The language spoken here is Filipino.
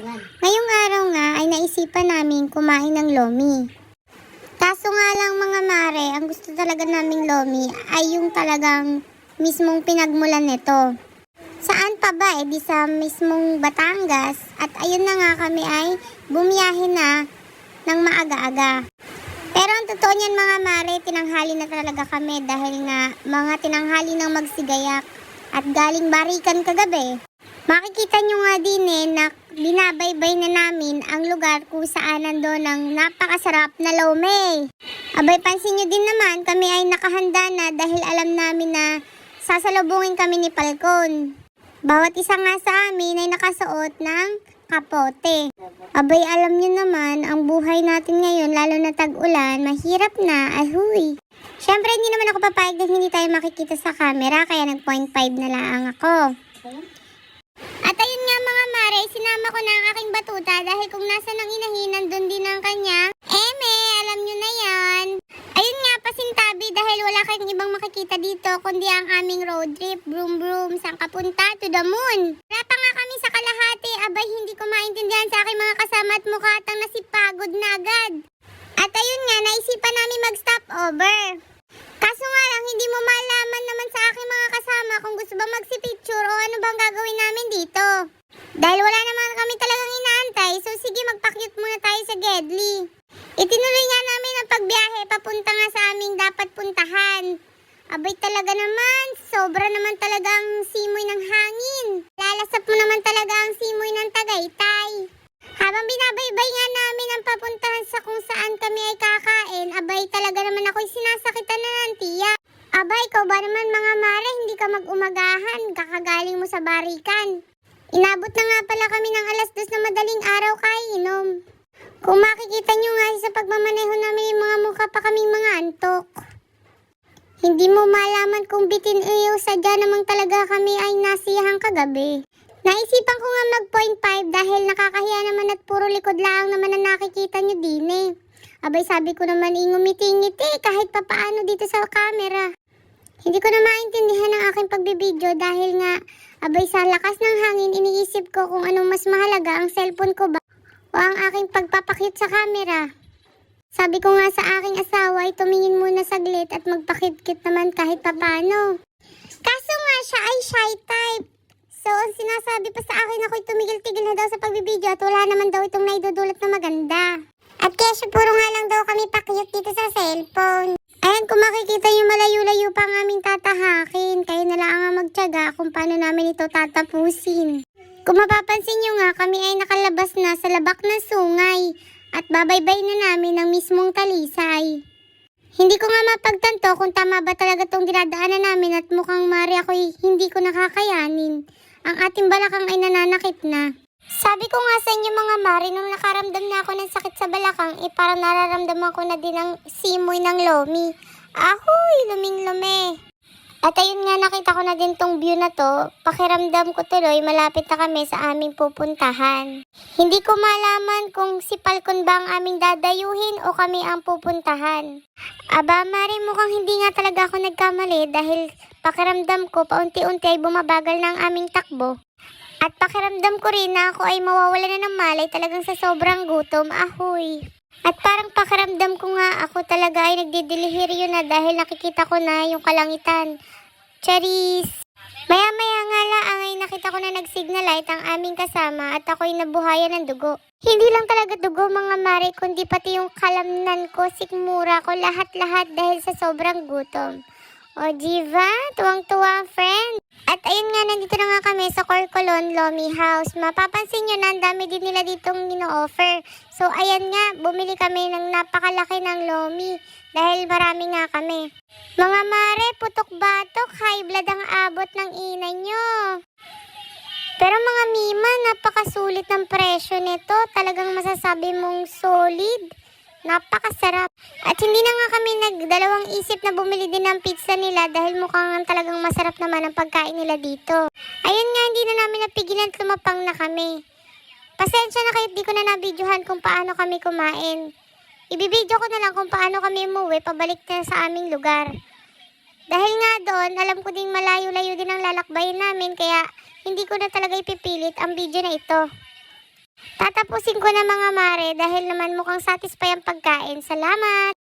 Ngayong araw nga ay naisipan namin kumain ng lomi. Kaso nga lang mga mare, ang gusto talaga naming lomi ay yung talagang mismong pinagmulan nito. Saan pa ba di sa mismong Batangas, at ayun na nga kami ay bumiyahe na ng maaga-aga. Pero ang totoo niyan mga mare, tinanghali na talaga kami dahil nga mga tinanghali ng magsigayak at galing barikan kagabi. Makikita nyo nga din na binabaybay na namin ang lugar kung saan nandun ang napakasarap na lomi. Abay, pansin nyo din naman, kami ay nakahanda na dahil alam namin na sasalubungin kami ni Falcon. Bawat isa nga sa amin ay nakasuot ng kapote. Abay, alam nyo naman, ang buhay natin ngayon, lalo na tag-ulan, mahirap na, ahuy. Siyempre, hindi naman ako papayag dahil hindi tayo makikita sa camera, kaya nag-0.5 na lang ako. At ayun nga mga mare, sinama ko na ang aking batuta dahil kung nasa nang inahin, nandun din ang kanya. Alam nyo na yan. Ayun nga, pasintabi dahil wala kayong ibang makikita dito kundi ang aming road trip, broom broom, saan kapunta? To the moon. Wala pa nga kami sa kalahati, abay hindi ko maintindihan sa aking mga kasama at mukha atang nasipagod na agad. At ayun nga, naisipan namin mag-stop over. Kaso nga lang, hindi mo malaman naman sa aking mga kasama kung gusto ba magsi-picture o ano bang gagawin namin dito. Dahil wala naman kami talagang inaantay, so sige magpakyut muna tayo sa Gedli. Itinuloy nga namin ang pagbiyahe papunta nga sa aming dapat puntahan. Abay talaga naman, sobra naman talaga ang simoy ng hangin. Lalasap mo naman talaga ang simoy ng Tagaytay. Habang binabaybay nga namin ang papuntahan sa kung saan kami ay kakain, abay talaga naman ako'y sinasakitan na ng tiyak. Abay, ikaw ba naman mga mare, hindi ka mag-umagahan, kakagaling mo sa barikan. Inabot na nga pala kami ng 2:00 na madaling araw kainom. Kung makikita nyo nga sa pagmamaneho namin yung mga mukha pa kaming mga antok. Hindi mo malaman kung bitin iyo, sadya namang talaga kami ay nasiyahang kagabi. Naisipan ko nga mag-0.5 dahil nakakahiya naman at puro likod lang naman ang nakikita nyo din Abay, sabi ko naman ngumiti-ngiti kahit papaano dito sa camera. Hindi ko na maintindihan ang aking pagbibideo dahil nga, abay sa lakas ng hangin iniisip ko kung anong mas mahalaga, ang cellphone ko ba o ang aking pagpapakit sa camera. Sabi ko nga sa aking asawa ay tumingin muna saglit at magpakit-kit naman kahit papaano. Kaso nga siya ay shy type. So, sinasabi pa sa akin ako'y tumigil-tigil na daw sa pagbibideo at wala naman daw itong naidudulot na maganda. At kaya siya puro nga lang daw kami pakyut dito sa cellphone. Ayan, kung makikita nyo malayo-layo pa ang aming tatahakin, kayo na lang ang magtiyaga kung paano namin ito tatapusin. Kung mapapansin nyo nga, kami ay nakalabas na sa labak ng sungay at babaybay na namin ang mismong Talisay. Hindi ko nga mapagtanto kung tama ba talaga itong dinadaanan namin at mukhang mari ako'y hindi ko nakakayanin. Ang ating balakang ay nananakit na. Sabi ko nga sa inyo mga mari, nung nakaramdam na ako ng sakit sa balakang, parang nararamdaman ko na din ang simoy ng lomi. Ahoy, luming-lumi. At ayun nga, nakita ko na din tong view na to. Pakiramdam ko tuloy, malapit na kami sa aming pupuntahan. Hindi ko malaman kung si Falcon ba ang aming dadayuhin o kami ang pupuntahan. Aba, mari, mukhang hindi nga talaga ako nagkamali dahil pakiramdam ko paunti-unti ay bumabagal na ang aming takbo. At pakiramdam ko rin na ako ay mawawala na ng malay talagang sa sobrang gutom. Ahoy! At parang pakiramdam ko nga ako talaga ay nagdidilihiryo na dahil nakikita ko na yung kalangitan. Charis! Maya-maya nga lang ay nakita ko na nag-signal light ang aming kasama at ako'y nabuhayan ng dugo. Hindi lang talaga dugo mga mare, kundi pati yung kalamnan ko, sikmura ko, lahat-lahat dahil sa sobrang gutom. O diba? Tuwang-tuwa friend! At ayun nga, nandito na nga kami sa Corcolon Lomi House. Mapapansin nyo na ang dami din nila ditong ino-offer. So ayan nga, bumili kami ng napakalaki ng lomi dahil marami nga kami. Mga mare, putok-batok, high blood ang abot ng ina nyo. Pero mga mima, napakasulit ng presyo nito. Talagang masasabi mong solid. Napakasarap. At hindi na nga kami nagdalawang isip na bumili din ng pizza nila dahil mukhang talagang masarap naman ang pagkain nila dito. Ayun nga, hindi na namin napigilan at lumapang na kami. Pasensya na kahit di ko na nabidyohan kung paano kami kumain. Ibibidyo ko na lang kung paano kami umuwi pabalik na sa aming lugar. Dahil nga doon, alam ko ding malayo-layo din ang lalakbayin namin kaya hindi ko na talaga ipipilit ang video na ito. Tatapusin ko na mga mare dahil naman mukhang satisfy ang pagkain. Salamat!